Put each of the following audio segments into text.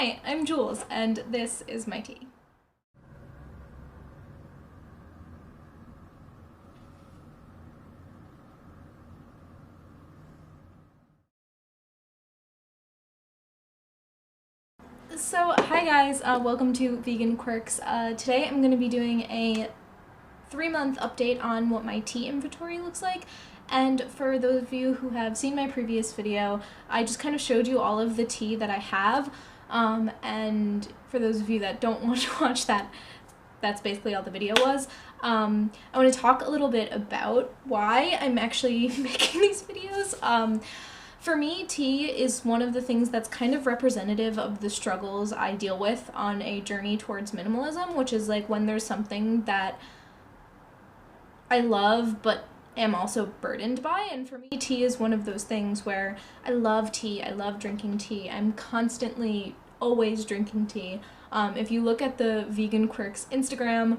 Hi, I'm Jules, and this is my tea. So, hi guys, welcome to Vegan Quirks. Today I'm going to be doing a 3-month update on what my tea inventory looks like. And for those of you who have seen my previous video, I just kind of showed you all of the tea that I have. And for those of you that don't want to watch that, that's basically all the video was. I want to talk a little bit about why I'm actually making these videos. For me, tea is one of the things that's kind of representative of the struggles I deal with on a journey towards minimalism, which is like when there's something that I love but am also burdened by. And for me, tea is one of those things where I love tea, I love drinking tea, I'm constantly always drinking tea. If you look at the Vegan Quirks Instagram,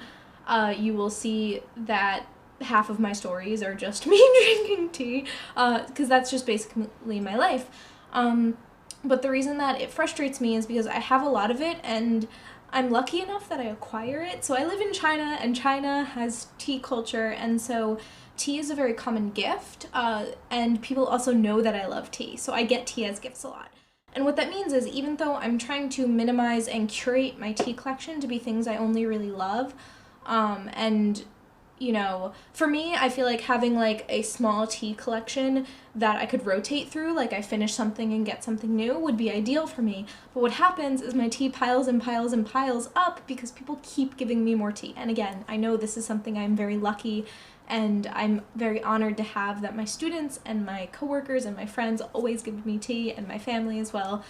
you will see that half of my stories are just me drinking tea, because that's just basically my life. But the reason that it frustrates me is because I have a lot of it and I'm lucky enough that I acquire it. So I live in China, and China has tea culture, and so tea is a very common gift, and people also know that I love tea, so I get tea as gifts a lot. And what that means is, even though I'm trying to minimize and curate my tea collection to be things I only really love, and you know, for me, I feel like having like a small tea collection that I could rotate through, like I finish something and get something new, would be ideal for me. But what happens is my tea piles and piles and piles up because people keep giving me more tea. And again, I know this is something I'm very lucky and I'm very honored to have, that my students and my coworkers and my friends always give me tea, and my family as well.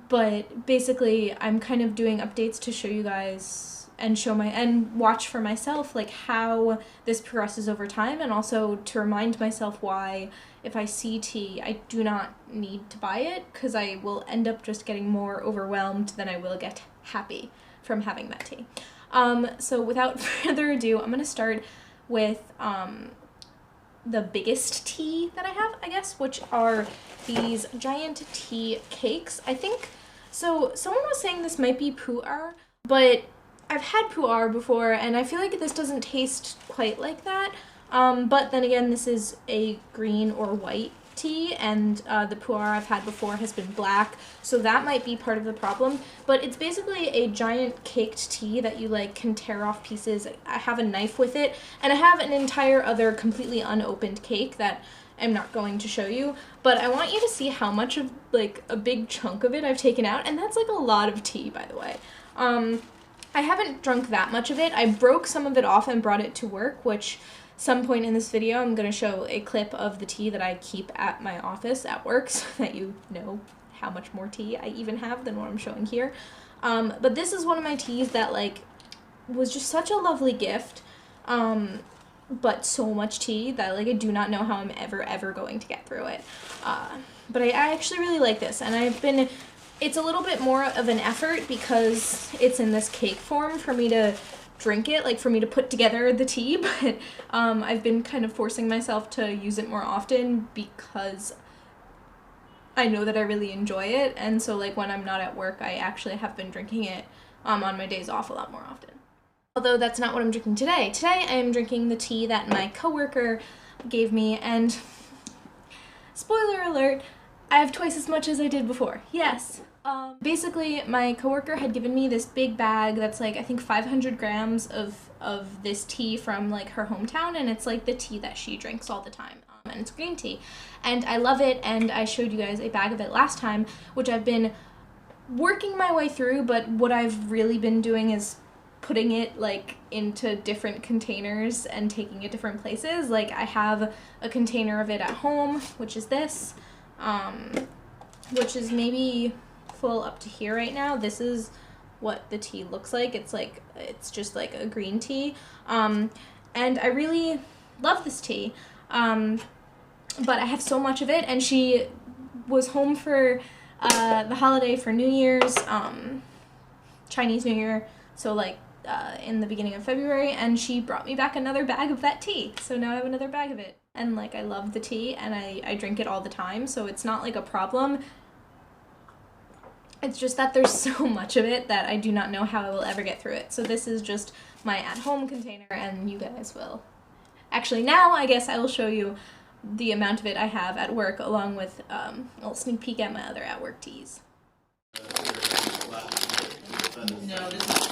But basically, I'm kind of doing updates to show you guys and watch for myself like how this progresses over time, and also to remind myself why, if I see tea, I do not need to buy it, because I will end up just getting more overwhelmed than I will get happy from having that tea. So without further ado, I'm gonna start with the biggest tea that I have, I guess, which are these giant tea cakes. I think, so someone was saying this might be pu'er, but I've had pu'er before, and I feel like this doesn't taste quite like that. But then again, this is a green or white tea, and the pu'er I've had before has been black, so that might be part of the problem. But it's basically a giant caked tea that you like can tear off pieces. I have a knife with it, and I have an entire other completely unopened cake that I'm not going to show you, but I want you to see how much of like a big chunk of it I've taken out, and that's like a lot of tea, by the way. I haven't drunk that much of it. I broke some of it off and brought it to work, which some point in this video I'm going to show a clip of the tea that I keep at my office at work, so that you know how much more tea I even have than what I'm showing here. But this is one of my teas that like was just such a lovely gift, but so much tea that like I do not know how I'm ever going to get through it. But I actually really like this, and it's a little bit more of an effort because it's in this cake form for me to drink it, like for me to put together the tea, but I've been kind of forcing myself to use it more often because I know that I really enjoy it, and so like when I'm not at work, I actually have been drinking it on my days off a lot more often. Although that's not what I'm drinking today. Today I am drinking the tea that my coworker gave me, and spoiler alert, I have twice as much as I did before. Yes. Basically, my coworker had given me this big bag that's like, I think 500 grams of this tea from like her hometown, and it's like the tea that she drinks all the time, and it's green tea. And I love it, and I showed you guys a bag of it last time, which I've been working my way through, but what I've really been doing is putting it like into different containers and taking it different places. Like I have a container of it at home, which is this, which is maybe full up to here right now. This is what the tea looks like. It's just like a green tea, and I really love this tea, but I have so much of it, and she was home for the holiday for New Year's, Chinese New Year, so like in the beginning of February, and she brought me back another bag of that tea, so now I have another bag of it. And like I love the tea, and I drink it all the time, so it's not like a problem. It's just that there's so much of it that I do not know how I will ever get through it. So this is just my at-home container, and you guys will. Actually, now I guess I will show you the amount of it I have at work, along with a little sneak peek at my other at-work teas. No, this is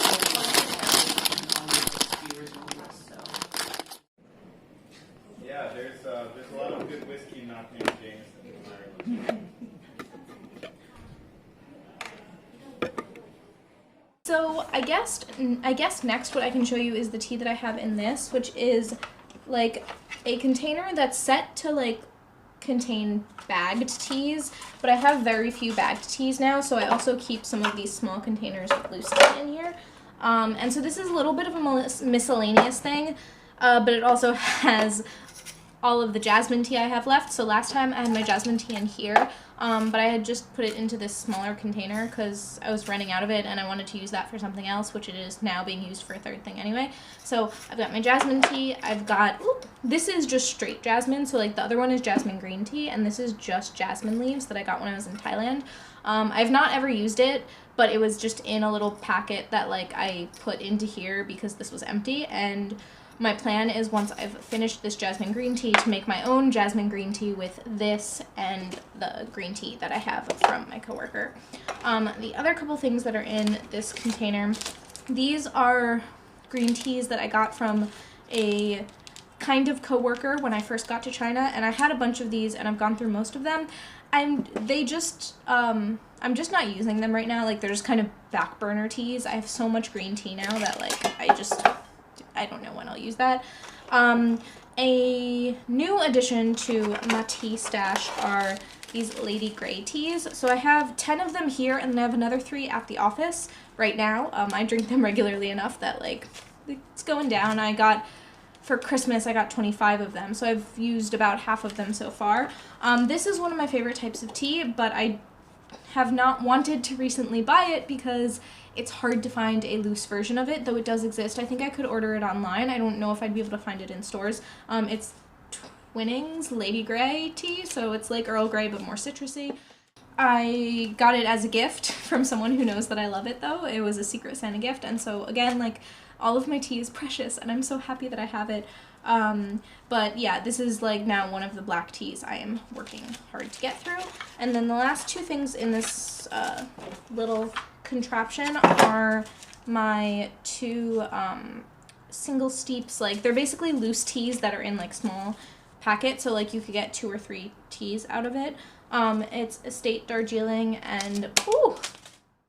yeah, there's a lot of good whiskey not named Jameson. So I guess next what I can show you is the tea that I have in this, which is like a container that's set to like contain bagged teas, but I have very few bagged teas now, so I also keep some of these small containers with loose tea in here. And so this is a little bit of a miscellaneous thing, but it also has all of the jasmine tea I have left. So last time I had my jasmine tea in here, but I had just put it into this smaller container because I was running out of it and I wanted to use that for something else, which it is now being used for a third thing anyway. So I've got my jasmine tea, I've got, this is just straight jasmine, so like the other one is jasmine green tea, and this is just jasmine leaves that I got when I was in Thailand. I've not ever used it, but it was just in a little packet that like I put into here because this was empty, and my plan is once I've finished this jasmine green tea to make my own jasmine green tea with this and the green tea that I have from my coworker. The other couple things that are in this container, these are green teas that I got from a kind of coworker when I first got to China, and I had a bunch of these and I've gone through most of them, and they just, I'm just not using them right now. Like they're just kind of back burner teas. I have so much green tea now that like I don't know when I'll use that. A new addition to my tea stash are these Lady Grey teas. So I have 10 of them here, and then I have another 3 at the office right now. I drink them regularly enough that like it's going down. For Christmas, I got 25 of them, so I've used about half of them so far. This is one of my favorite types of tea, but I have not wanted to recently buy it because it's hard to find a loose version of it, though it does exist. I think I could order it online. I don't know if I'd be able to find it in stores. It's Twinings Lady Grey tea, so it's like Earl Grey but more citrusy. I got it as a gift from someone who knows that I love it, though. It was a Secret Santa gift, and so again, like, all of my tea is precious, and I'm so happy that I have it. But yeah, this is like now one of the black teas I am working hard to get through. And then the last 2 things in this little contraption are my 2 single steeps. Like they're basically loose teas that are in like small packets, so like you could get 2 or 3 teas out of it. It's Estate Darjeeling and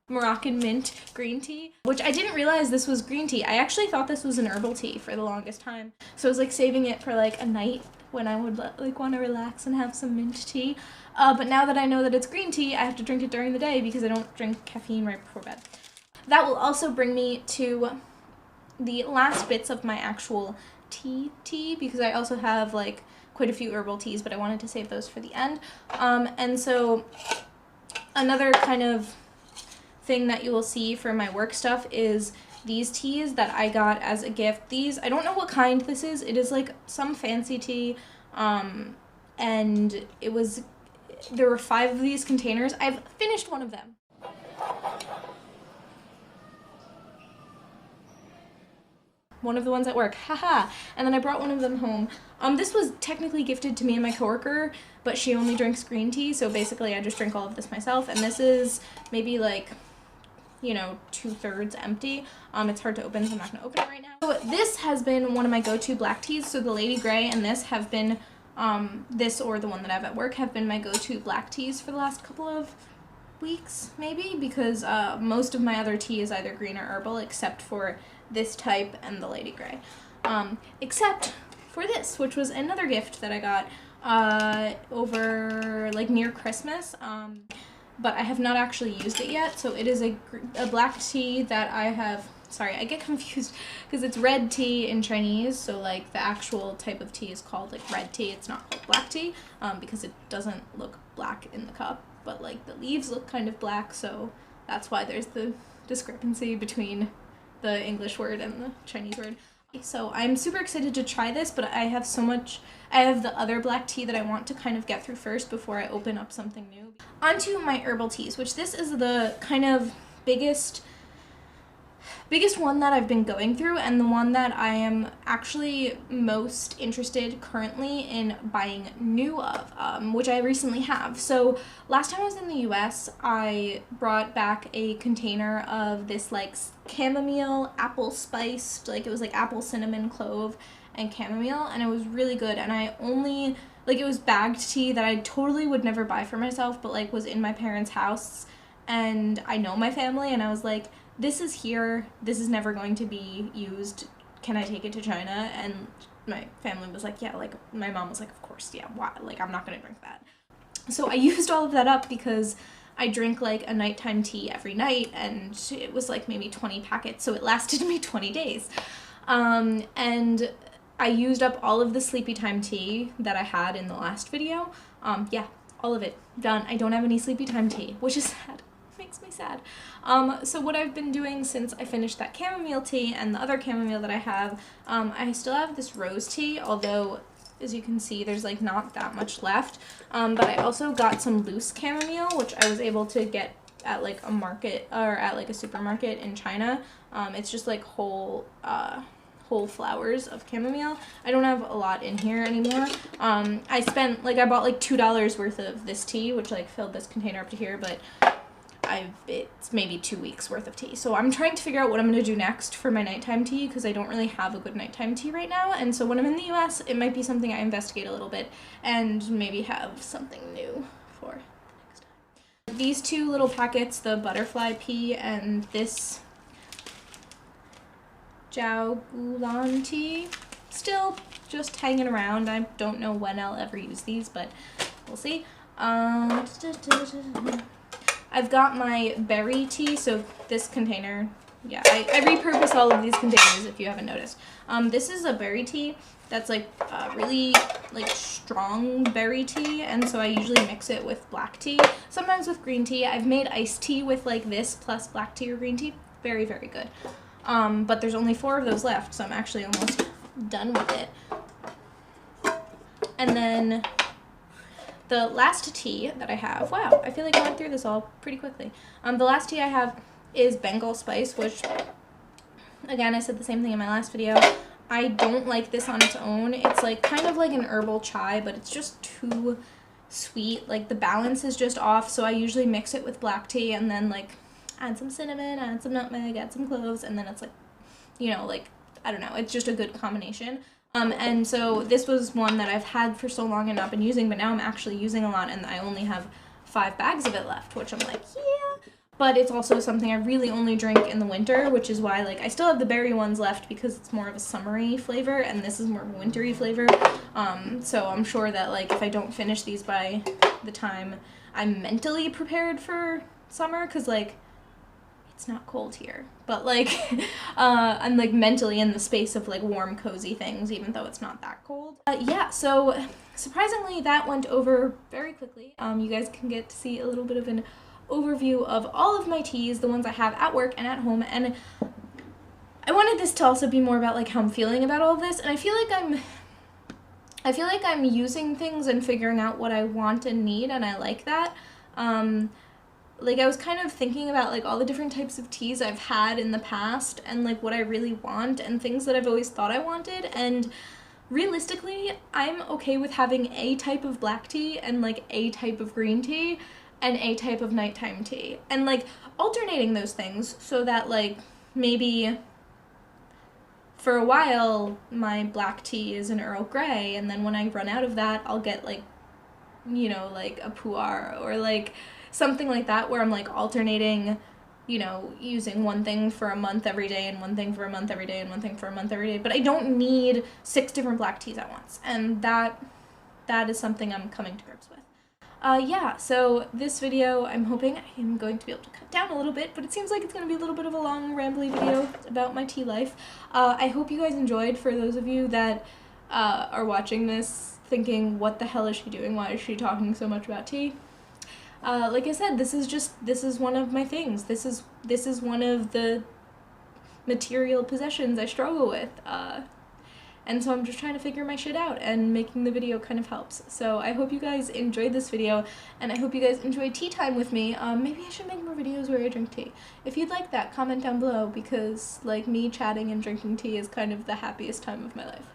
Moroccan mint green tea, which I didn't realize this was green tea. I actually thought this was an herbal tea for the longest time, so I was like saving it for like a night when I would like want to relax and have some mint tea. But now that I know that it's green tea, I have to drink it during the day because I don't drink caffeine right before bed. That will also bring me to the last bits of my actual tea because I also have like quite a few herbal teas, but I wanted to save those for the end. And so another kind of thing that you will see for my work stuff is these teas that I got as a gift. These, I don't know what kind this is. It is like some fancy tea, and there were 5 of these containers. I've finished one of them. One of the ones at work, haha, and then I brought one of them home. This was technically gifted to me and my coworker, but she only drinks green tea, so basically I just drink all of this myself, and this is maybe like, you know, 2/3 empty. It's hard to open, so I'm not gonna open it right now. So this has been one of my go-to black teas. So the Lady Grey and this have been, this or the one that I have at work have been my go-to black teas for the last couple of weeks, maybe, because most of my other tea is either green or herbal, except for this type and the Lady Grey. Except for this, which was another gift that I got over like near Christmas. But I have not actually used it yet. So it is a black tea that I have, sorry, I get confused because it's red tea in Chinese. So like the actual type of tea is called like red tea. It's not called black tea because it doesn't look black in the cup, but like the leaves look kind of black. So that's why there's the discrepancy between the English word and the Chinese word. So I'm super excited to try this, but I have the other black tea that I want to kind of get through first before I open up something new. Onto my herbal teas, which this is the kind of biggest one that I've been going through, and the one that I am actually most interested currently in buying new of, which I recently have. So last time I was in the US, I brought back a container of this like chamomile apple spiced, like it was like apple, cinnamon, clove, and chamomile, and it was really good. And I only, like, it was bagged tea that I totally would never buy for myself, but like was in my parents' house, and I know my family, and I was like, this is here, this is never going to be used, can I take it to China? And my family was like, yeah, like, my mom was like, of course, yeah, why, like, I'm not gonna drink that. So I used all of that up because I drink like a nighttime tea every night, and it was like maybe 20 packets, so it lasted me 20 days. And I used up all of the sleepy time tea that I had in the last video. Yeah, all of it, done. I don't have any sleepy time tea, which is sad. Makes me sad. So what I've been doing since I finished that chamomile tea and the other chamomile that I have, I still have this rose tea, although as you can see there's like not that much left, but I also got some loose chamomile, which I was able to get at like a market, or at like a supermarket in China. It's just like whole flowers of chamomile. I don't have a lot in here anymore. I bought like $2 worth of this tea, which like filled this container up to here, but it's maybe 2 weeks worth of tea. So I'm trying to figure out what I'm going to do next for my nighttime tea, because I don't really have a good nighttime tea right now. And so when I'm in the US, it might be something I investigate a little bit and maybe have something new for next time. These two little packets, the butterfly pea and this Jiao Gulan tea, still just hanging around. I don't know when I'll ever use these, but we'll see. I've got my berry tea, so this container, yeah, I repurpose all of these containers if you haven't noticed. This is a berry tea that's like really like strong berry tea, and so I usually mix it with black tea, sometimes with green tea. I've made iced tea with like this plus black tea or green tea. Very, very good. But there's only 4 of those left, so I'm actually almost done with it. And then the last tea that I have, wow, I feel like I went through this all pretty quickly. The last tea I have is Bengal spice, which, again, I said the same thing in my last video. I don't like this on its own. It's like kind of like an herbal chai, but it's just too sweet. Like the balance is just off, so I usually mix it with black tea and then like add some cinnamon, add some nutmeg, add some cloves, and then it's like, you know, like, I don't know, it's just a good combination. And so this was one that I've had for so long and not been using, but now I'm actually using a lot, and I only have 5 bags of it left, which I'm like, yeah. But it's also something I really only drink in the winter, which is why, like, I still have the berry ones left because it's more of a summery flavor, and this is more of a wintry flavor. So I'm sure that, like, if I don't finish these by the time I'm mentally prepared for summer, because, like, it's not cold here, but like I'm like mentally in the space of like warm, cozy things, even though it's not that cold. Yeah, so surprisingly that went over very quickly. You guys can get to see a little bit of an overview of all of my teas, the ones I have at work and at home, and I wanted this to also be more about like how I'm feeling about all of this, and I feel like I'm using things and figuring out what I want and need, and I like that. Like, I was kind of thinking about, like, all the different types of teas I've had in the past and, like, what I really want and things that I've always thought I wanted, and realistically, I'm okay with having a type of black tea and, like, a type of green tea and a type of nighttime tea, and, like, alternating those things so that, like, maybe for a while my black tea is an Earl Grey, and then when I run out of that, I'll get, like, you know, like, a pu'er or, like, something like that, where I'm like alternating, you know, using one thing for a month every day and one thing for a month every day and one thing for a month every day, but I don't need 6 different black teas at once, and that is something I'm coming to grips with. Yeah, so this video, I'm hoping I am going to be able to cut down a little bit, but it seems like it's going to be a little bit of a long, rambly video about my tea life. I hope you guys enjoyed. For those of you that are watching this thinking, what the hell is she doing? Why is she talking so much about tea? Like I said, this is one of my things. This is one of the material possessions I struggle with. And so I'm just trying to figure my shit out, and making the video kind of helps. So I hope you guys enjoyed this video, and I hope you guys enjoyed tea time with me. Maybe I should make more videos where I drink tea. If you'd like that, comment down below, because like me chatting and drinking tea is kind of the happiest time of my life.